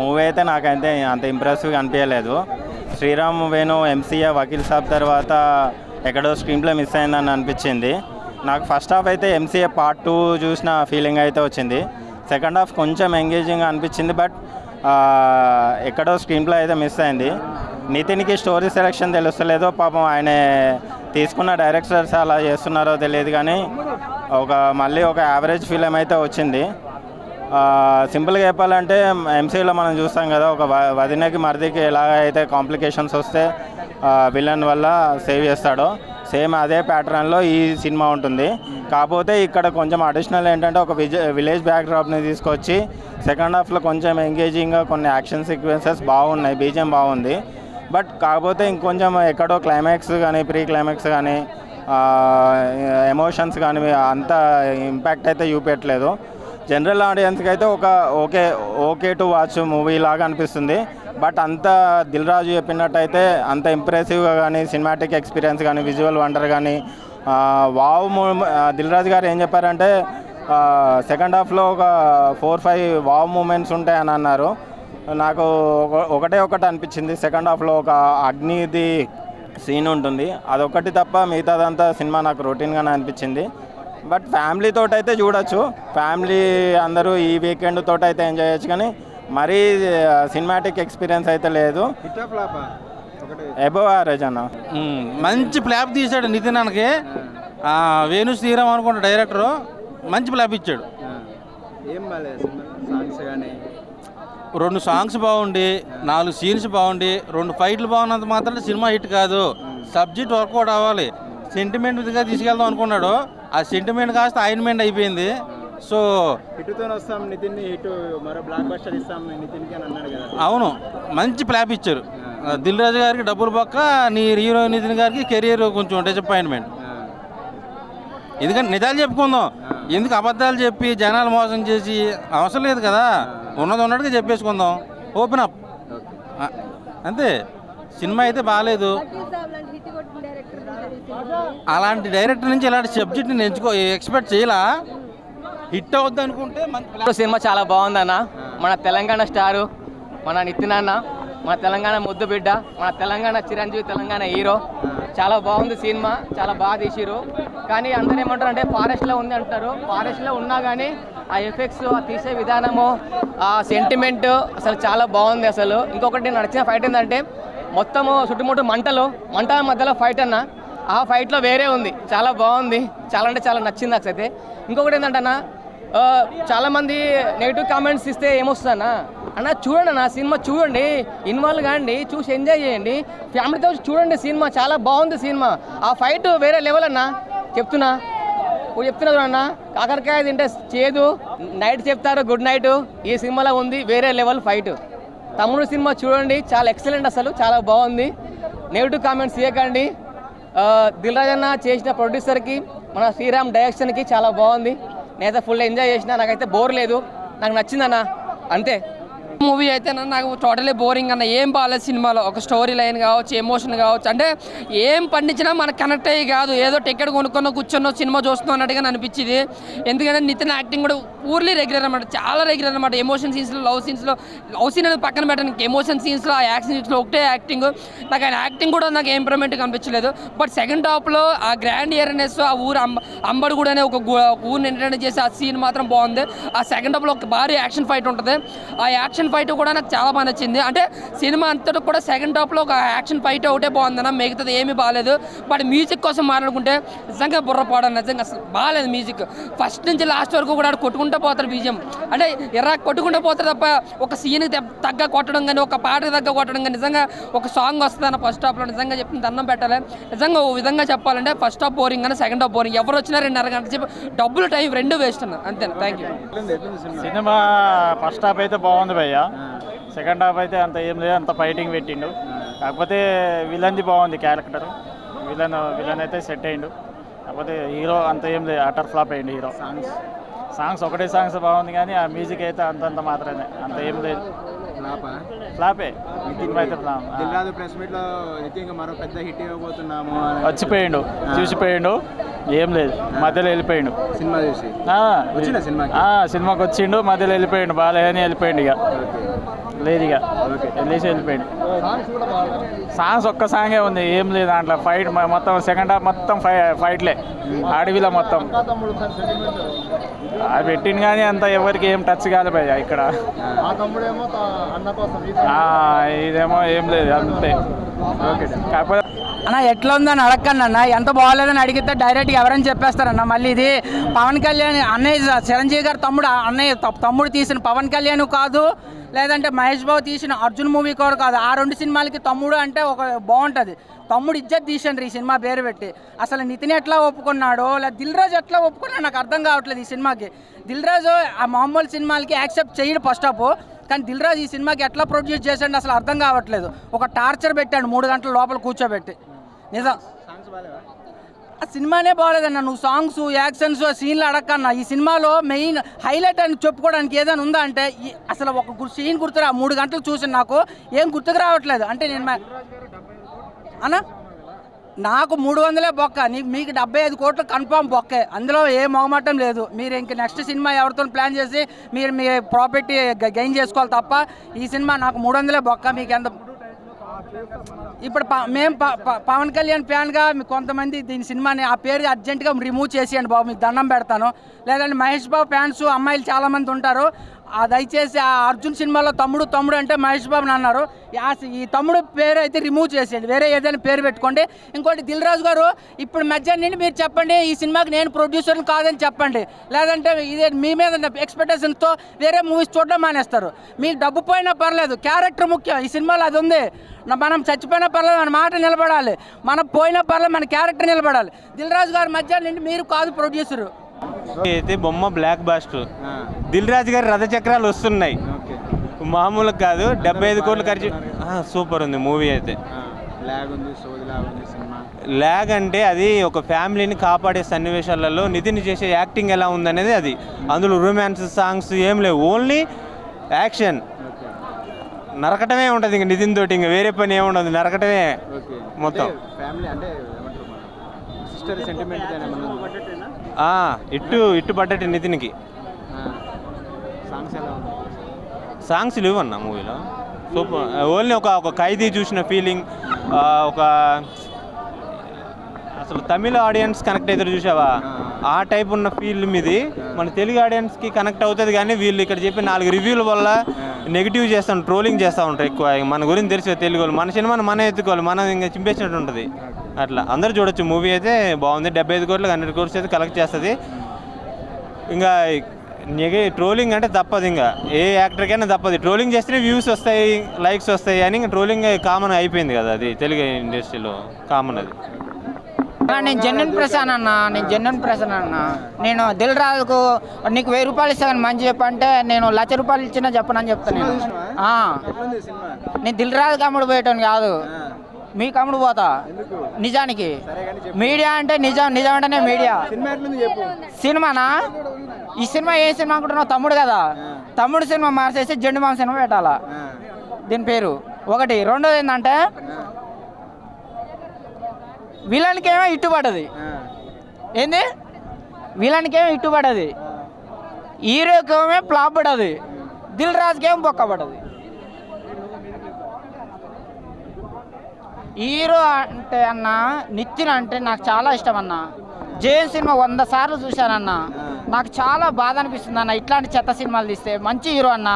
Movie అయితే నాకైతే అంత ఇంప్రెసివ్గా అనిపించలేదు. శ్రీరామ్ వేణు ఎంసీఏ వకీల్ సాబ్ తర్వాత ఎక్కడో స్క్రీన్ ప్లే మిస్ అయిందని అనిపించింది నాకు. ఫస్ట్ హాఫ్ అయితే ఎంసీఏ పార్ట్ 2 చూసిన ఫీలింగ్ అయితే వచ్చింది. సెకండ్ హాఫ్ కొంచెం ఎంగేజింగ్ అనిపించింది, బట్ ఎక్కడో స్క్రీన్ ప్లే అయితే మిస్ అయింది. నితిన్కి స్టోరీ సెలెక్షన్ తెలుస్తలేదో పాపం, ఆయన తీసుకున్న డైరెక్టర్స్ అలా చేస్తున్నారో తెలియదు, కానీ మళ్ళీ ఒక యావరేజ్ ఫిలిం అయితే వచ్చింది. సింపుల్గా చెప్పాలంటే ఎంసీయూలో మనం చూస్తాం కదా, ఒక వదినకి మరిదికి ఎలా అయితే కాంప్లికేషన్స్ వస్తే విలన్ వల్ల సేవ్ చేస్తాడో, సేమ్ అదే ప్యాటర్న్లో ఈ సినిమా ఉంటుంది. కాకపోతే ఇక్కడ కొంచెం అడిషనల్ ఏంటంటే ఒక విలేజ్ బ్యాక్డ్రాప్ని తీసుకొచ్చి సెకండ్ హాఫ్లో కొంచెం ఎంగేజింగ్గా కొన్ని యాక్షన్ సీక్వెన్సెస్ బాగున్నాయి, బీజిఎం బాగుంది. బట్ కాకపోతే ఇంకొంచెం ఎక్కడో క్లైమాక్స్ కానీ ప్రీ క్లైమాక్స్ కానీ ఎమోషన్స్ కానీ అంత ఇంపాక్ట్ అయితే చూపెట్టలేదు. జనరల్ ఆడియన్స్కి అయితే ఓకే టు వాచ్ మూవీ లాగా అనిపిస్తుంది. బట్ అంత దిల్ రాజు చెప్పినట్టయితే అంత ఇంప్రెసివ్గా కానీ సినిమాటిక్ ఎక్స్పీరియన్స్ కానీ విజువల్ వండర్ కానీ దిల్ రాజు గారు ఏం చెప్పారంటే సెకండ్ హాఫ్లో ఒక 4-5 వావ్ మూమెంట్స్ ఉంటాయని అన్నారు. నాకు ఒకటి అనిపించింది. సెకండ్ హాఫ్లో ఒక అగ్నిది సీన్ ఉంటుంది, అదొకటి తప్ప మిగతాదంతా సినిమా నాకు రొటీన్గానే అనిపించింది. బట్ ఫ్యామిలీతో అయితే చూడొచ్చు, ఫ్యామిలీ అందరూ ఈ వీకెండ్ తోటి అయితే ఎంజాయ్ చేయొచ్చు, కానీ మరీ సినిమాటిక్ ఎక్స్పీరియన్స్ అయితే లేదు. ఎబోవ్ యావరేజ్ అన్న. మంచి ఫ్లాప్ తీశాడు నితిన్ అన్నకి. వేణు శ్రీరామ్ అనుకుంటా డైరెక్టరు, మంచి ఫ్లాప్ ఇచ్చాడు. ఏం బాగాలేదు సాంగ్స్ కానీ, 2 సాంగ్స్ బాగుండి, 4 సీన్స్ బాగుండి, 2 ఫైట్లు బాగున్నంత మాత్రం సినిమా హిట్ కాదు. సబ్జెక్ట్ వర్కౌట్ అవ్వాలి. సెంటిమెంట్గా తీసుకెళ్దాం అనుకున్నాడు, ఆ సెంటిమెంట్ కాస్త ఐన్మెంట్ అయిపోయింది. సో హిట్తో వస్తాం నితిన్ని, హిట్ మరో బ్లాక్ బస్టర్ ఇస్తాం నితిన్కి అని అన్నాడు కదా. అవును, మంచి ఫ్లాప్ ఇచ్చారు. దిల్ రాజు గారికి డబ్బులు పక్క, నీ హీరో నితిన్ గారికి కెరియర్ కొంచెం డిసప్పాయింట్మెంట్. ఎందుకంటే నిజాలు చెప్పుకుందాం, ఎందుకు అబద్ధాలు చెప్పి జనాలు మోసం చేసి అవసరం లేదు కదా. ఉన్నది ఉన్నట్టుగా చెప్పేసుకుందాం, ఓపెన్ అప్ అంతే. సినిమా అయితే బాగాలేదు. అలాంటి డైరెక్టర్ నుంచి ఇలాంటి సబ్జెక్ట్ని ఎక్స్పెక్ట్ చేయాల. హిట్ అవుద్ది అనుకుంటే సినిమా చాలా బాగుందన్న. మన తెలంగాణ స్టారు మన నితిన్ అన్న, మన తెలంగాణ ముద్దు బిడ్డ, మన తెలంగాణ చిరంజీవి, తెలంగాణ హీరో. చాలా బాగుంది సినిమా, చాలా బాగా తీసిరు. కానీ అందరూ ఏమంటారు అంటే ఫారెస్ట్లో ఉంది అంటారు. ఫారెస్ట్లో ఉన్నా కానీ ఆ ఎఫెక్ట్స్, ఆ తీసే విధానము, ఆ సెంటిమెంట్ అసలు చాలా బాగుంది అసలు. ఇంకొకటి నడిచిన ఫైట్ ఏంటంటే మొత్తము చుట్టుముట్టు మంటల మధ్యలో ఫైట్ అన్న, ఆ ఫైట్లో వేరే ఉంది, చాలా బాగుంది. చాలా అంటే చాలా నచ్చింది నాకు అయితే. ఇంకొకటి ఏంటంటే అన్న, చాలామంది నెగిటివ్ కామెంట్స్ ఇస్తే ఏమొస్తుందన్న, అన్న చూడండి అన్న సినిమా చూడండి, ఇన్వాల్వ్ కాండి, చూసి ఎంజాయ్ చేయండి, ఫ్యామిలీతో చూడండి సినిమా, చాలా బాగుంది సినిమా. ఆ ఫైట్ వేరే లెవెల్ అన్న, చెప్తున్నా అన్న. కాకరకాయ తింటే చేదు, నైట్ చెప్తారు గుడ్ నైట్, ఈ సినిమాలో ఉంది వేరే లెవెల్ ఫైట్. తమ్ముడు సినిమా చూడండి, చాలా ఎక్సలెంట్, అసలు చాలా బాగుంది. నెగిటివ్ కామెంట్స్ చేయకండి. దిల్ రాజు అన్న చేసిన ప్రొడ్యూసర్కి, మన శ్రీరామ్ డైరెక్షన్కి చాలా బాగుంది. నేనైతే ఫుల్ ఎంజాయ్ చేసిన, నాకైతే బోర్ లేదు, నాకు నచ్చిందన్న అంతే. మూవీ అయితే నాకు టోటలీ బోరింగ్ అన్న. ఏం బాగాలేదు సినిమాలో. ఒక స్టోరీ లైన్ కావచ్చు, ఎమోషన్ కావచ్చు, అంటే ఏం పండించినా మనకు కనెక్ట్ అయ్యి కాదు, ఏదో టికెట్ కొనుక్కున్న కూర్చొని సినిమా చూస్తున్నాం అన్నట్టుగా అనిపించింది. ఎందుకంటే నితిన్ యాక్టింగ్ కూడా పూర్లీ రెగ్యులర్ అనమాట, చాలా రెగ్యులర్ అనమాట. ఎమోషన్ సీన్స్లో, లవ్ సీన్ అనేది పక్కన పెట్టడానికి, ఎమోషన్ సీన్స్లో, ఆ యాక్షన్ సీన్స్లో ఒకటే యాక్టింగ్. నాకు ఆయన యాక్టింగ్ కూడా నాకు ఏం ఇంప్రూవ్మెంట్ కనిపించలేదు. బట్ సెకండ్ హాఫ్లో ఆ గ్రాండ్ ఇయర్నెస్, ఆ ఊరు అంబడు కూడా అనే ఒక ఊరిని ఎంటర్టైన్ చేసి ఆ సీన్ మాత్రం బాగుంది. ఆ సెకండ్ హాఫ్లో ఒక భారీ యాక్షన్ ఫైట్ ఉంటుంది. ఆ యాక్షన్ ఫైట్ కూడా నాకు చాలా బాగా నచ్చింది. అంటే సినిమా అంతటా కూడా సెకండ్ హాఫ్లో ఒక యాక్షన్ ఫైట్ ఒకటే బాగుందన్న, మిగతాది ఏమీ బాగాలేదు. బట్ మ్యూజిక్ కోసం మాట్లాడుకుంటే నిజంగా బుర్రపోవడం, నిజంగా అసలు బాగాలేదు మ్యూజిక్. ఫస్ట్ నుంచి లాస్ట్ వరకు కూడా కొట్టుకుంటూ పోతారు బీజం, అంటే కొట్టుకుంటూ పోతారు తప్ప ఒక సీన్కి తగ్గ కొట్టడం కానీ, ఒక పాటకి తగ్గ కొట్టడం కానీ, నిజంగా ఒక సాంగ్ వస్తుందన్న ఫస్ట్ హాఫ్లో. నిజంగా చెప్పింది దండం పెట్టాలి. నిజంగా ఓ విధంగా చెప్పాలంటే ఫస్ట్ హాఫ్ బోరింగ్ కానీ సెకండ్ హాఫ్ బోరింగ్. ఎవరు వచ్చినా 2.5 గంటలు చెప్పి డబ్బులు టైం 2 వేస్ట్ అన్న, అంతే. Thank you. Cinema first half అయితే బాగుంది భయ్య, సెకండ్ హాఫ్ అయితే అంత ఏం లేదు, అంత ఫైటింగ్ పెట్టిండు. కాకపోతే విలన్ది బాగుంది క్యారెక్టర్, విలన్ అయితే సెట్ అయ్యిండు. కాకపోతే హీరో అంత ఏం లేదు, అటర్ ఫ్లాప్ అయ్యిండు హీరో. సాంగ్స్ ఒకటే సాంగ్స్ బాగుంది, కానీ ఆ మ్యూజిక్ అయితే అంతంత మాత్రమే, అంత ఏం లేదు, ఫ్లాపే. ప్రెస్ మీట్ లో మరో పెద్ద హిట్ ఇవ్వబోతున్నాము వచ్చిపోయిండు, చూసిపోయిండు, ఏం లేదు, మధ్యలో వెళ్ళిపోయిండు. సినిమా చూసి సినిమాకి వచ్చిండు, మధ్యలో వెళ్ళిపోయిండు, బాలయ్య అని వెళ్ళిపోయిండు ఇక. లేదు ఇక వెళ్ళేసి వెళ్ళిపోయాడు. సాంగ్స్ ఒక్క సాంగే ఉంది, ఏం లేదు దాంట్లో. ఫైట్ మొత్తం సెకండ్ హాఫ్ మొత్తం ఫైట్లే అడవిలో మొత్తం. అది పెట్టింది కానీ అంత ఎవరికి ఏం టచ్ కాలేపోయా ఇక్కడ. ఇదేమో ఏం లేదు అంతే. కాకపోతే అన్న ఎట్లా ఉందని అడగండి అన్న, ఎంత బాగాలేదని అడిగితే డైరెక్ట్గా ఎవరైనా చెప్పేస్తారన్న. మళ్ళీ ఇది పవన్ కళ్యాణ్ అన్నయ్య, చిరంజీవి గారు తమ్ముడు, అన్నయ్య తమ్ముడు తీసిన పవన్ కళ్యాణ్ కాదు, లేదంటే మహేష్ బాబు తీసిన అర్జున్ మూవీ కూడా కాదు. ఆ 2 సినిమాలకి తమ్ముడు అంటే ఒక బాగుంటుంది. తమ్ముడు ఇజ్జత్ తీసండి ఈ సినిమా పేరు పెట్టి. అసలు నితిన్ ఎట్లా ఒప్పుకున్నాడో, లేదా దిల్ రాజు ఎట్లా ఒప్పుకున్నాడు నాకు అర్థం కావట్లేదు ఈ సినిమాకి. దిల్ రాజు ఆ మామూలు సినిమాలకి యాక్సెప్ట్ చేయడు ఫస్ట్ ఆఫ్, కానీ దిల్ రాజు ఈ సినిమాకి ఎట్లా ప్రొడ్యూస్ చేశాడు అసలు అర్థం కావట్లేదు. ఒక టార్చర్ పెట్టాడు 3 గంటల లోపల కూర్చోబెట్టి. నిజం ఆ సినిమానే బాగలేదన్న. నువ్వు సాంగ్స్, యాక్షన్స్, సీన్లు అడగకన్నా. ఈ సినిమాలో మెయిన్ హైలైట్ అని చెప్పుకోవడానికి ఏదైనా ఉందా అంటే అసలు ఒక సీన్ గుర్తురా. 3 గంటలు చూసి నాకు ఏం గుర్తుకు రావట్లేదు. అంటే నేను అన్న నాకు 300 బొక్క, మీకు 75 కోట్లు కన్ఫామ్ బొక్కే. అందులో ఏ మొగమాటం లేదు. మీరు ఇంక నెక్స్ట్ సినిమా ఎవరితో ప్లాన్ చేసి మీరు మీ ప్రాపర్టీ గెయిన్ చేసుకోవాలి తప్ప ఈ సినిమా నాకు 300 బొక్క. మీకు ఎంత ఇప్పుడు మేము పవన్ కళ్యాణ్ ఫ్యాన్గా కొంతమంది దీని సినిమాని ఆ పేరు అర్జెంటుగా రిమూవ్ చేసేయండి బాబు, మీకు దండం పెడతాను. లేదంటే మహేష్ బాబు ఫ్యాన్స్ అమ్మాయిలు చాలామంది ఉంటారు, దయచేసి ఆ అర్జున్ సినిమాలో తమ్ముడు తమ్ముడు అంటే మహేష్ బాబుని అన్నారు. ఈ తమ్ముడు పేరు అయితే రిమూవ్ చేసేయండి, వేరే ఏదైనా పేరు పెట్టుకోండి. ఇంకోటి దిల్ రాజు గారు ఇప్పుడు మధ్యాహ్నం నుండి మీరు చెప్పండి ఈ సినిమాకి నేను ప్రొడ్యూసర్ని కాదని చెప్పండి. లేదంటే ఇదే మీ మీద ఎక్స్పెక్టేషన్తో వేరే మూవీస్ చూడడం మానేస్తారు. మీకు డబ్బు పోయినా పర్లేదు, క్యారెక్టర్ ముఖ్యం. ఈ సినిమాలో అది ఉంది. మనం చచ్చిపోయినా పర్లేదు, మన మాట నిలబడాలి. మనం పోయినా పర్లేదు, మన క్యారెక్టర్ నిలబడాలి. దిల్ రాజు గారు మధ్యాహ్నం నుండి మీరు కాదు ప్రొడ్యూసరు. అయితే బొమ్మ బ్లాక్ బాస్టర్. దిల్ రాజు గారి రథచక్రాలు వస్తున్నాయి, మామూలుగా కాదు. 75 కోట్లు ఖర్చు. సూపర్ ఉంది మూవీ అయితే. ల్యాగ్ అంటే అది ఒక ఫ్యామిలీని కాపాడే సన్నివేశాలలో నితిన్ చేసే యాక్టింగ్ ఎలా ఉందనేది అది. అందులో రొమాన్స్ సాంగ్స్ ఏం లేవు, ఓన్లీ యాక్షన్. నరకటమే ఉంటుంది ఇంక నితిన్ తోటి, ఇంకా వేరే పని ఏముండదు, నరకటమే మొత్తం. ఇట్టు పడ్డట్టు నితిన్కి. సాంగ్స్ లేవన్న మూవీలో. సూపర్. ఓన్లీ ఒక ఖైదీ చూసిన ఫీలింగ్. ఒక అసలు తమిళ ఆడియన్స్ కనెక్ట్ అవుతారు చూసావా, ఆ టైప్ ఉన్న ఫీల్ ఇది మన తెలుగు ఆడియన్స్కి కనెక్ట్ అవుతుంది. కానీ వీళ్ళు ఇక్కడ చెప్పి 4 రివ్యూల వల్ల నెగిటివ్ చేస్తాం, ట్రోలింగ్ చేస్తూ ఉంటారు ఎక్కువ. మన గురించి తెలిసి తెలుగు వాళ్ళు మన సినిమాని మనం ఎత్తుకోవాలి, మనం ఇంకా చింపేసినట్టు ఉంటుంది. అట్లా అందరూ చూడొచ్చు. మూవీ అయితే బాగుంది. 75 కోట్లు 100 కోట్స్ అయితే కలెక్ట్ చేస్తుంది. ఇంకా ట్రోలింగ్ అంటే తప్పదు, ఇంకా ఏ యాక్టర్కైనా తప్పదు. ట్రోలింగ్ చేస్తేనే వ్యూస్ వస్తాయి, లైక్స్ వస్తాయి అని ఇంకా ట్రోలింగ్ కామన్ అయిపోయింది కదా, అది తెలుగు ఇండస్ట్రీలో కామన్ అది. నేను జెన్యున్ ప్రసాద్ అన్న, నేను దిల్ రాజుకు నీకు 1000 రూపాయలు ఇస్తాను మంచి చెప్పంటే నేను 1,00,000 రూపాయలు ఇచ్చినా చెప్పనని చెప్తాను నేను. నేను దిల్ రాజుకి అమ్ముడు పోయేటోని కాదు, మీకు అమ్ముడు పోతా. నిజానికి మీడియా అంటే నిజం అంటేనే మీడియా. సినిమానా? ఈ సినిమా ఏ సినిమా అనుకుంటున్నావు? తమ్ముడు కదా, తమ్ముడు సినిమా మార్చేసి జెండు మామ సినిమా పెట్టాలా దీని పేరు. ఒకటి. రెండోది ఏంటంటే విలన్కి ఏమో ఇట్టుపడ్డది. ఏంది? విలన్కి ఏమో ఇట్టుపడ్డది, హీరోకి ఏమో ఫ్లాప్ పడ్డది, దిల్ రాజుకి ఏమో బొక్క పడ్డది. హీరో అంటే అన్న నితిన్ అంటే నాకు చాలా ఇష్టం అన్న. జైన్ సినిమా 100 సార్లు చూశానన్న. నాకు చాలా బాధ అనిపిస్తుంది అన్న ఇట్లాంటి చెత్త సినిమాలు తీస్తే. మంచి హీరో అన్న.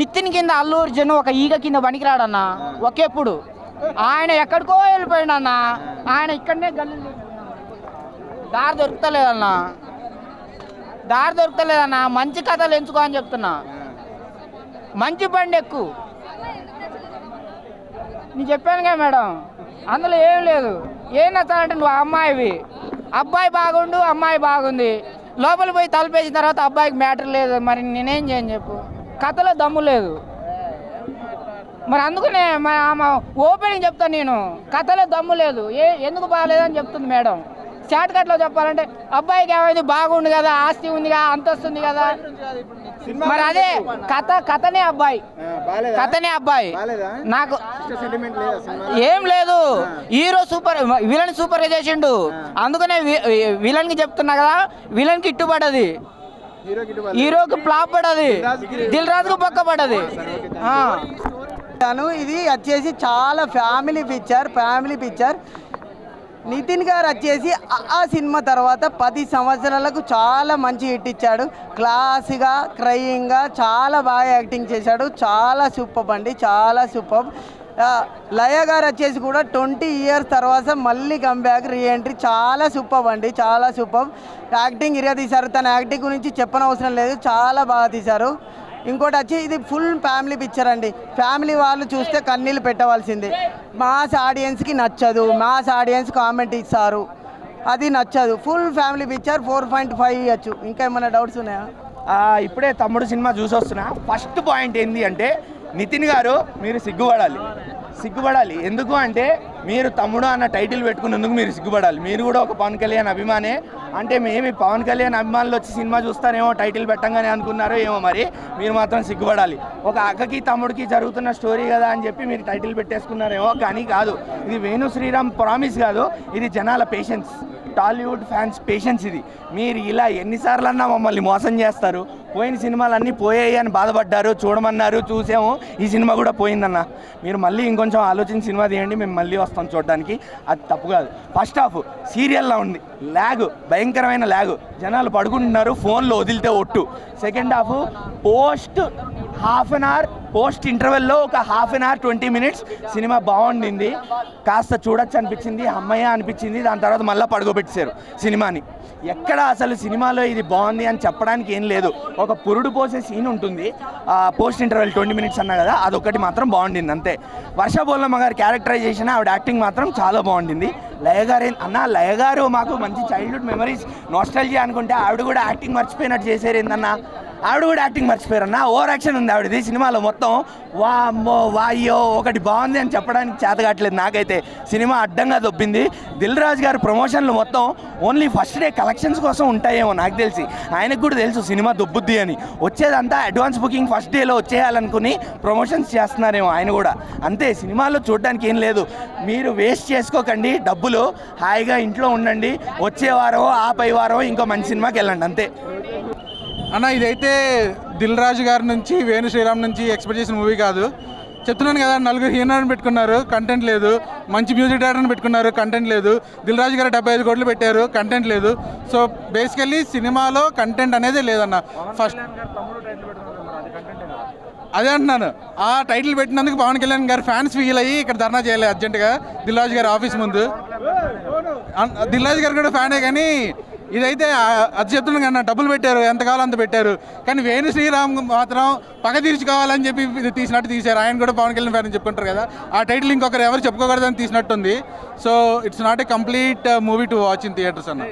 నితిన్ కింద అల్లు అర్జున్ ఒక ఈగ కింద పనికిరాడన్న. ఒకేప్పుడు ఆయన ఎక్కడికో వెళ్ళిపోయాడు అన్న. ఆయన ఇక్కడనే గల్లి దారి దొరుకుతలేదన్న. మంచి కథలు ఎంచుకో అని చెప్తున్నా. మంచి బండి ఎక్కువ. నేను చెప్పానుగా మేడం, అందులో ఏం లేదు. ఏం నచ్చాలంటే నువ్వు అమ్మాయివి, అబ్బాయి బాగుండు, అమ్మాయి బాగుంది, లోపల పోయి తలుపేసిన తర్వాత అబ్బాయికి మ్యాటర్ లేదు. మరి నేనేం చేయను చెప్పు? కథలో దమ్ము లేదు. మరి అందుకనే ఆమె ఓపెనింగ్ చెప్తాను నేను, కథలో దమ్ము లేదు, ఎందుకు బాగాలేదని చెప్తుంది మేడం. షార్ట్ కట్లో చెప్పాలంటే అబ్బాయికి ఏమైంది, బాగుంది కదా, ఆస్తి ఉంది కదా, అంతస్తు ఉంది కదా. మరి అదే కథనే అబ్బాయి. నాకు ఏం లేదు. హీరో సూపర్, విలన్ సూపర్గా చేసిండు. అందుకనే విలన్కి చెప్తున్నా కదా, విలన్కి ఇట్టుపడ్డది. హీరోకి ఫ్లాప్ పడది, దిల్ రాజుకు పక్క పడది. ఇది వచ్చేసి చాలా ఫ్యామిలీ పిక్చర్. నితిన్ గారు వచ్చేసి ఆ సినిమా తర్వాత 10 సంవత్సరాలకు చాలా మంచి హిట్ ఇచ్చాడు. క్లాస్గా, క్రయింగ్గా చాలా బాగా యాక్టింగ్ చేశాడు. చాలా సూపర్ అండి, చాలా సూపర్. లయ గారు వచ్చేసి కూడా 20 years తర్వాత మళ్ళీ కంబ్యాక్, రీఎంట్రీ. చాలా సూపర్ అండి, చాలా సూపర్. యాక్టింగ్ ఇరియా తీశారు. తన యాక్టింగ్ గురించి చెప్పనవసరం లేదు, చాలా బాగా తీశారు. ఇంకోటి వచ్చి ఇది ఫుల్ ఫ్యామిలీ పిక్చర్ అండి. ఫ్యామిలీ వాళ్ళు చూస్తే కన్నీళ్ళు పెట్టవలసింది. మాస్ ఆడియన్స్కి నచ్చదు, మాస్ ఆడియన్స్ కామెంట్ ఇస్తారు, అది నచ్చదు. ఫుల్ ఫ్యామిలీ పిక్చర్ 4.5 ఇవ్వచ్చు. ఇంకా ఏమైనా డౌట్స్ ఉన్నాయా? ఇప్పుడే తమ్ముడు సినిమా చూసి వస్తున్నా. ఫస్ట్ పాయింట్ ఏంటి అంటే నితిన్ గారు మీరు సిగ్గుపడాలి. ఎందుకు అంటే మీరు తమ్ముడు అన్న టైటిల్ పెట్టుకున్నందుకు మీరు సిగ్గుపడాలి. మీరు కూడా ఒక పవన్ కళ్యాణ్ అభిమానే. అంటే మేము పవన్ కళ్యాణ్ అభిమానులు వచ్చి సినిమా చూస్తారేమో టైటిల్ పెట్టంగానే అనుకున్నారో ఏమో, మరి మీరు మాత్రం సిగ్గుపడాలి. ఒక అక్కకి తమ్ముడికి జరుగుతున్న స్టోరీ కదా అని చెప్పి మీరు టైటిల్ పెట్టేసుకున్నారేమో, కానీ కాదు. ఇది వేణు శ్రీరామ్ ప్రామిస్ కాదు, ఇది జనాల పేషెన్స్, టాలీవుడ్ ఫ్యాన్స్ పేషెన్స్. ఇది మీరు ఇలా ఎన్నిసార్లన్నా మమ్మల్ని మోసం చేస్తారు. పోయిన సినిమాలన్నీ పోయాయి అని బాధపడ్డారు, చూడమన్నారు, చూసాము. ఈ సినిమా కూడా పోయిందన్న. మీరు మళ్ళీ ఇంకొంచెం ఆలోచించి సినిమా తీయండి, మేము మళ్ళీ వస్తాం చూడడానికి. అది తప్పు కాదు. ఫస్ట్ హాఫ్ సీరియల్లా ఉంది, భయంకరమైన ల్యాగ్. జనాలు పడుకుంటున్నారు, ఫోన్లో వదిలితే ఒట్టు. సెకండ్ హాఫ్ పోస్ట్ ఇంటర్వెల్లో ఒక 1/2 hour 20 minutes సినిమా బాగుండింది. కాస్త చూడొచ్చు అనిపించింది, అమ్మయ్య అనిపించింది. దాని తర్వాత మళ్ళీ పడుకోబెట్టేశారు సినిమాని. ఎక్కడ అసలు సినిమాలో ఇది బాగుంది అని చెప్పడానికి ఏం లేదు. ఒక పురుడు పోసే సీన్ ఉంటుంది పోస్ట్ ఇంటర్వెల్ 20 minutes అన్నా కదా, అదొకటి మాత్రం బాగుండింది అంతే. వర్ష బోల్లమ్మ గారి క్యారెక్టరైజేషన్, ఆవిడ యాక్టింగ్ మాత్రం చాలా బాగుండింది. లయ గారు మాకు మంచి చైల్డ్హుడ్ మెమరీస్, నాస్టాల్జియా అనుకుంటే ఆవిడ కూడా యాక్టింగ్ మర్చిపోయినట్టు చేశారు ఏందన్నా. ఆవిడ కూడా యాక్టింగ్ మర్చిపోయారన్న. ఓవర్ యాక్షన్ ఉంది ఆవిడది సినిమాలో మొత్తం. వామ్మో వాయ్యో ఒకటి బాగుంది అని చెప్పడానికి చేతగాట్లేదు నాకైతే. సినిమా అడ్డంగా దొబ్బింది. దిల్ రాజు గారి ప్రమోషన్లు మొత్తం ఓన్లీ ఫస్ట్ డే కలెక్షన్స్ కోసం ఉంటాయేమో నాకు తెలిసి. ఆయనకు కూడా తెలుసు సినిమా దొబ్బుద్ది అని. వచ్చేదంతా అడ్వాన్స్ బుకింగ్ ఫస్ట్ డేలో వచ్చేయాలనుకుని ప్రమోషన్స్ చేస్తున్నారేమో ఆయన కూడా. అంతే, సినిమాలో చూడడానికి ఏం లేదు. మీరు వేస్ట్ చేసుకోకండి డబ్బులు, హాయిగా ఇంట్లో ఉండండి. వచ్చే వారం పై వారం ఇంకో మంచి సినిమాకి వెళ్ళండి అంతే. అన్న ఇదైతే దిల్ రాజు గారి నుంచి, వేణు శ్రీరామ్ నుంచి ఎక్స్పెక్ట్ చేసిన మూవీ కాదు. చెప్తున్నాను కదా, 4 హీరోలను పెట్టుకున్నారు, కంటెంట్ లేదు. మంచి మ్యూజిక్ డైరెక్టర్ని పెట్టుకున్నారు, కంటెంట్ లేదు. దిల్ రాజు గారు 75 కోట్లు పెట్టారు, కంటెంట్ లేదు. సో బేసికల్లీ సినిమాలో కంటెంట్ అనేది లేదన్న. ఫస్ట్ అదే అంటున్నాను, ఆ టైటిల్ పెట్టినందుకు పవన్ కళ్యాణ్ గారు ఫ్యాన్స్ ఫీల్ అయ్యి ఇక్కడ ధర్నా చేయాలి అర్జెంటుగా దిల్ రాజు గారి ఆఫీస్ ముందు. దిల్ రాజు గారు కూడా ఫ్యానే, కానీ ఇదైతే అది చెప్తున్నాను కన్నా, డబ్బులు పెట్టారు, ఎంత కావాలో అంత పెట్టారు. కానీ వేణు శ్రీరామ్ మాత్రం పగ తీర్చుకోవాలని చెప్పి తీసినట్టు తీశారు. ఆయన కూడా పవన్ కళ్యాణ్ ఫ్యాన్ చెప్పుకుంటారు కదా, ఆ టైటిల్ ఇంకొకరు ఎవరు చెప్పుకోకూడదని తీసినట్టుంది. So it's not a complete movie to watch in theatres అన్న.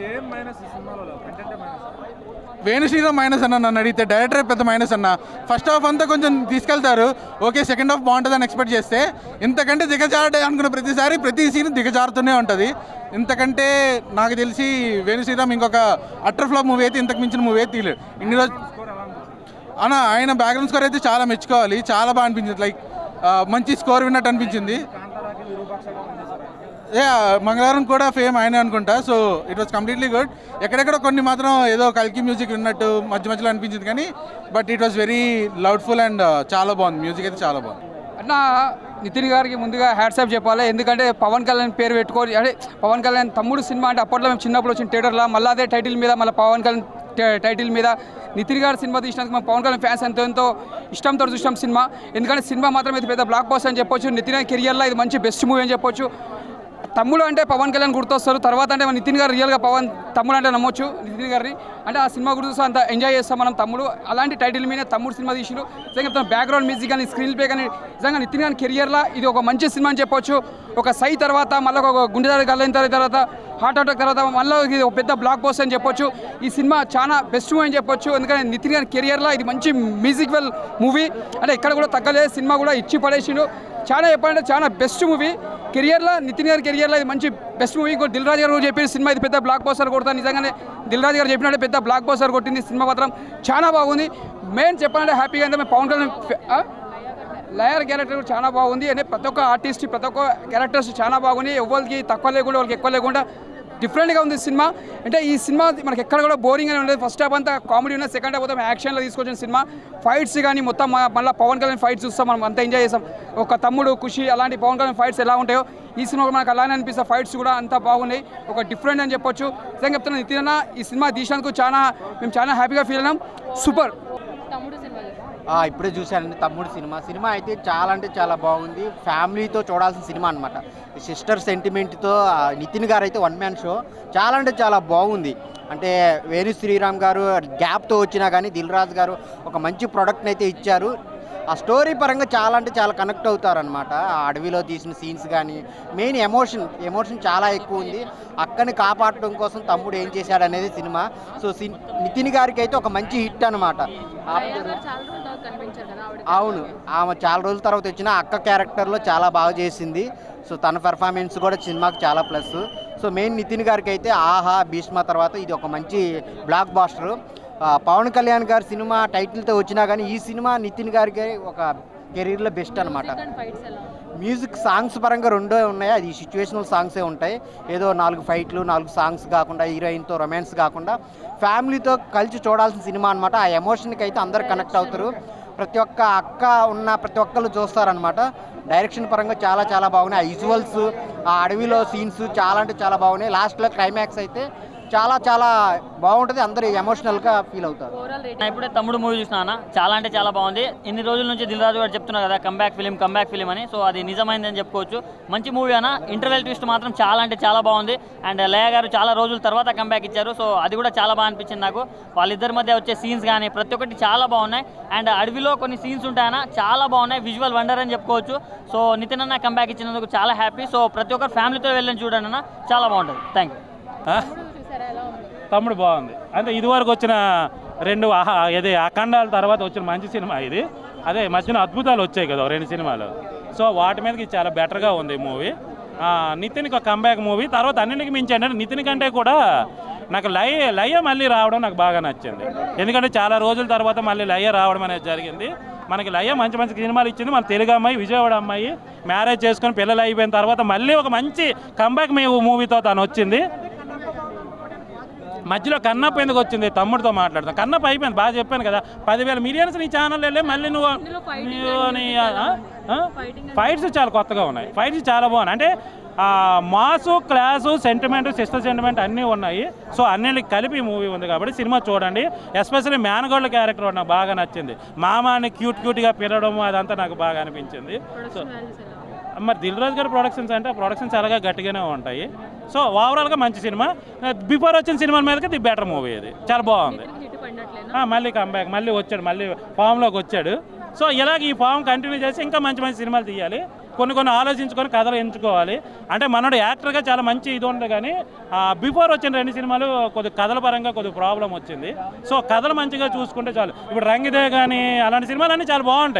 వేణు శ్రీరామ్ మైనస్ అన్న, నన్ను అడిగితే డైరెక్టర్ పెద్ద మైనస్ అన్న. ఫస్ట్ హాఫ్ అంతా కొంచెం తీసుకెళ్తారు, ఓకే. సెకండ్ హాఫ్ బాగుంటుందని ఎక్స్పెక్ట్ చేస్తే ఇంతకంటే దిగజారే అనుకున్న ప్రతి సీన్ దిగజారుతూనే ఉంటుంది. ఇంతకంటే నాకు తెలిసి వేణు శ్రీరామ్ ఇంకొక అట్టర్ ఫ్లాప్ మూవీ అయితే ఇంతకు మించిన మూవీ అయితే తీయలేదు ఇన్ని రోజు అన్న. ఆయన బ్యాక్గ్రౌండ్ స్కోర్ అయితే చాలా మెచ్చుకోవాలి, చాలా బాగా అనిపించింది. లైక్ మంచి స్కోర్ విన్నట్టు అనిపించింది. మంగళవారం కూడా ఫేమ్ ఆయనే అనుకుంటా. So it was completely good. ఎక్కడెక్కడ కొన్ని మాత్రం ఏదో కల్కి మ్యూజిక్ విన్నట్టు మధ్యలో అనిపించింది, కానీ but it was very loudful and చాలా బాగుంది. మ్యూజిక్ అయితే చాలా బాగుంది అన్న. నితిన్ గారికి ముందుగా హ్యాట్సాప్ చెప్పాలి, ఎందుకంటే పవన్ కళ్యాణ్ పేరు పెట్టుకొని, అంటే పవన్ కళ్యాణ్ తమ్ముడు సినిమా అంటే అప్పట్లో మేము చిన్నప్పుడు వచ్చిన థియేటర్లో మళ్ళీ అదే టైటిల్ మీద, మళ్ళీ పవన్ కళ్యాణ్ టైటిల్ మీద నితిన్ గారి సినిమా తీసినందుకు మా పవన్ కళ్యాణ్ ఫ్యాన్స్ ఎంతో ఇష్టంతో చూసాం సినిమా. ఎందుకంటే సినిమా మాత్రం ఇది పెద్ద బ్లాక్ బస్టర్ అని చెప్పొచ్చు. నితిన్ కెరియర్లో ఇది మంచి బెస్ట్ మూవీ అని చెప్పొచ్చు. తమ్ముడు అంటే పవన్ కళ్యాణ్ గుర్తొస్తారు, తర్వాత అంటే మన నితిన్ గారు రియల్గా పవన్ తమ్ముడు అంటే నమ్మొచ్చు నితిన్ గారిని. అంటే ఆ సినిమా గుర్తొస్తే అంత ఎంజాయ్ చేస్తాం మనం. తమ్ముడు అలాంటి టైటిల్ మీద తమ్ముడు సినిమా తీసిండు. నిజంగా బ్యాక్గ్రౌండ్ మ్యూజిక్ కానీ, స్క్రీన్ ప్లే కానీ, నిజంగా నితిన్ గారి కెరియర్లో ఇది ఒక మంచి సినిమా అని చెప్పొచ్చు. ఒక సై తర్వాత మళ్ళీ ఒక గుండెదారి గల్లైన తర్వాత హార్ట్ అటాక్ తర్వాత మళ్ళీ ఇది ఒక పెద్ద బ్లాక్ బస్టర్ అని చెప్పొచ్చు. ఈ సినిమా చాలా బెస్ట్ మూవీ అని చెప్పొచ్చు. ఎందుకంటే నితిన్ గారి కెరియర్లో ఇది మంచి మ్యూజికల్ మూవీ, అంటే ఇక్కడ కూడా తగ్గలేదు. సినిమా కూడా ఇచ్చి పడేసిండు. చాలా చెప్పాలంటే చాలా బెస్ట్ మూవీ కెరియర్లో, నితిన్ గారి కెరియర్లో ఇది మంచి బెస్ట్ మూవీ. ఇంకో దిల్ రాజు గారు చెప్పిన సినిమా ఇది పెద్ద బ్లాక్ బస్టర్ కొడతాను. నిజంగానే దిల్ రాజు గారు చెప్పినట్టే పెద్ద బ్లాక్ బస్టర్ కొట్టింది. సినిమా మాత్రం చాలా బాగుంది. మెయిన్ చెప్పాలంటే హ్యాపీగా అంటే పవన్ కళ్యాణ్ లయర్ క్యారెక్టర్ కూడా చాలా బాగుంది. అంటే ప్రతి ఒక్క ఆర్టిస్ట్, ప్రతి ఒక్క క్యారెక్టర్స్ చాలా బాగున్నాయి. ఎవరికి తక్కువ లేకుండా, వాళ్ళకి ఎక్కువ లేకుండా డిఫరెంట్గా ఉంది సినిమా. అంటే ఈ సినిమా మనకి ఎక్కడ కూడా బోరింగ్ అని ఉండదు. ఫస్ట్ హాఫ్ అంతా కామెడీ ఉన్నది, సెకండ్ హాఫ్ మొత్తం యాక్షన్లో తీసుకొచ్చిన సినిమా. ఫైట్స్ కానీ మొత్తం మళ్ళీ పవన్ కళ్యాణ్ ఫైట్స్ చూస్తాం, మనం అంతా ఎంజాయ్ చేస్తాం. ఒక తమ్ముడు ఖుషి అలాంటి పవన్ కళ్యాణ్ ఫైట్స్ ఎలా ఉంటాయో ఈ సినిమా మనకు అలానే అనిపిస్తాయి. ఫైట్స్ కూడా అంతా బాగున్నాయి, ఒక డిఫరెంట్ అని చెప్పొచ్చు. నిజంగా చెప్తున్నా, నితిన్ అన్న ఈ సినిమా తీసినందుకు మేము చాలా హ్యాపీగా ఫీల్ అయినాం. సూపర్. ఇప్పుడే చూశానండి తమ్ముడు సినిమా అయితే చాలా అంటే చాలా బాగుంది. ఫ్యామిలీతో చూడాల్సిన సినిమా అనమాట. సిస్టర్ సెంటిమెంట్తో నితిన్ గారు అయితే వన్ మ్యాన్ షో చాలా అంటే చాలా బాగుంది. అంటే వేణు శ్రీరామ్ గారు గ్యాప్తో వచ్చినా కానీ దిల్ రాజు గారు ఒక మంచి ప్రోడక్ట్ని అయితే ఇచ్చారు. ఆ స్టోరీ పరంగా చాలా అంటే చాలా కనెక్ట్ అవుతారనమాట. ఆ అడవిలో తీసిన సీన్స్ కానీ మెయిన్ ఎమోషన్ చాలా ఎక్కువ ఉంది. అక్కని కాపాడటం కోసం తమ్ముడు ఏం చేశాడు అనేది సినిమా. సో నితిన్ గారికి అయితే ఒక మంచి హిట్ అనమాట. అవును, ఆమె చాలా రోజుల తర్వాత వచ్చిన అక్క క్యారెక్టర్లో చాలా బాగా చేసింది. సో తన పెర్ఫార్మెన్స్ కూడా సినిమాకి చాలా ప్లస్. సో మెయిన్ నితిన్ గారికి అయితే ఆహా భీష్మ తర్వాత ఇది ఒక మంచి బ్లాక్ బాస్టర్. పవన్ కళ్యాణ్ గారి సినిమా టైటిల్తో వచ్చినా కానీ ఈ సినిమా నితిన్ గారికి ఒక కెరీర్లో బెస్ట్ అనమాట. మ్యూజిక్ సాంగ్స్ పరంగా రెండో ఉన్నాయి, అది సిచ్యువేషనల్ సాంగ్సే ఉంటాయి. ఏదో 4 ఫైట్లు 4 సాంగ్స్ కాకుండా హీరోయిన్తో రొమాన్స్ కాకుండా ఫ్యామిలీతో కలిసి చూడాల్సిన సినిమా అనమాట. ఆ ఎమోషన్కి అయితే అందరు కనెక్ట్ అవుతారు. ప్రతి ఒక్క అక్క ఉన్న ప్రతి ఒక్కళ్ళు చూస్తారనమాట. డైరెక్షన్ పరంగా చాలా చాలా బాగున్నాయి. ఆ విజువల్స్, ఆ అడవిలో సీన్స్ చాలా అంటే చాలా బాగున్నాయి. లాస్ట్లో క్లైమాక్స్ అయితే చాలా చాలా బాగుంటుంది. అందరూ ఎమోషనల్గా ఫీల్ అవుతారు. ఇప్పుడే తమ్ముడు మూవీ చూసినా చాలా అంటే చాలా బాగుంది. ఇన్ని రోజుల నుంచి దిల్ రాజు గారు చెప్తున్నారు కదా కంబ్యాక్ ఫిలిం అని. సో అది నిజమైందని చెప్పుకోవచ్చు. మంచి మూవీ అన్న. ఇంటర్వెల్ ట్విస్ట్ మాత్రం చాలా అంటే చాలా బాగుంది. అండ్ లయ గారు చాలా రోజుల తర్వాత కంబ్యాక్ ఇచ్చారు. సో అది కూడా చాలా బాగా అనిపించింది నాకు. వాళ్ళిద్దరి మధ్య వచ్చే సీన్స్ కానీ ప్రతి ఒక్కటి చాలా బాగున్నాయి. అండ్ అడవిలో కొన్ని సీన్స్ ఉంటాయన్న చాలా బాగున్నాయి. విజువల్ వండర్ అని చెప్పుకోవచ్చు. సో నితిన్ అన్న కంబ్యాక్ ఇచ్చినందుకు చాలా హ్యాపీ. సో ప్రతి ఒక్కరు ఫ్యామిలీతో వెళ్ళని చూడండి అన్న, చాలా బాగుంటుంది. Thank you. తమ్ముడు బాగుంది. అంటే ఇదివరకు వచ్చిన 2 అఖండాల తర్వాత వచ్చిన మంచి సినిమా ఇది. అదే మధ్యన అద్భుతాలు వచ్చాయి కదా 2 సినిమాలు. సో వాటి మీదకి చాలా బెటర్గా ఉంది మూవీ. నితిన్కి ఒక కంబ్యాక్ మూవీ. తర్వాత అన్నింటికి మించి అంటే నితిన్ కంటే కూడా నాకు లయ మళ్ళీ రావడం నాకు బాగా నచ్చింది. ఎందుకంటే చాలా రోజుల తర్వాత మళ్ళీ లయ రావడం అనేది జరిగింది. మనకి లయ మంచి మంచి సినిమాలు ఇచ్చింది. మన తెలుగు అమ్మాయి, విజయవాడ అమ్మాయి మ్యారేజ్ చేసుకొని పిల్లలు అయిపోయిన తర్వాత మళ్ళీ ఒక మంచి కంబ్యాక్ మూవీతో తను వచ్చింది. మధ్యలో కన్నప్ప ఎందుకు వచ్చింది? తమ్ముడితో మాట్లాడతాం. కన్నప్ప అయిపోయింది, బాగా చెప్పాను కదా. 10,000 మిలియన్స్ నీ ఛానల్ వెళ్ళే మళ్ళీ నువ్వు ఫైట్స్ చాలా కొత్తగా ఉన్నాయి. ఫైట్స్ చాలా బాగున్నాయి. అంటే mass, class, sentiment, sister sentiment అన్నీ ఉన్నాయి. సో అన్నిటికి కలిపి మూవీ ఉంది కాబట్టి సినిమా చూడండి. ఎస్పెషల్లీ మేనగోళ్ళ క్యారెక్టర్ నాకు బాగా నచ్చింది. మామాని క్యూట్గా పిలవడం అదంతా నాకు బాగా అనిపించింది. సో మరి దిల్ రాజు గారి ప్రొడక్షన్స్ అంటే ప్రొడక్షన్స్ అలాగా గట్టిగానే ఉంటాయి. సో ఓవరాల్గా మంచి సినిమా. బిఫోర్ వచ్చిన సినిమా మీదకి ది బెటర్ మూవీ. ఇది చాలా బాగుంది. మళ్ళీ కంబ్యాక్, మళ్ళీ వచ్చాడు, మళ్ళీ ఫామ్లోకి వచ్చాడు. సో ఇలాగ ఈ ఫామ్ కంటిన్యూ చేసి ఇంకా మంచి మంచి సినిమాలు తీయాలి. కొన్ని ఆలోచించుకొని కథలు ఎంచుకోవాలి. అంటే మనోడు యాక్టర్గా చాలా మంచి ఇది ఉంది కానీ బిఫోర్ వచ్చిన 2 సినిమాలు కొద్దిగా కథల పరంగా కొద్దిగా ప్రాబ్లం వచ్చింది. సో కథలు మంచిగా చూసుకుంటే చాలు. ఇప్పుడు రంగిదే కానీ అలాంటి సినిమాలు అన్నీ చాలా బాగుంటాయి.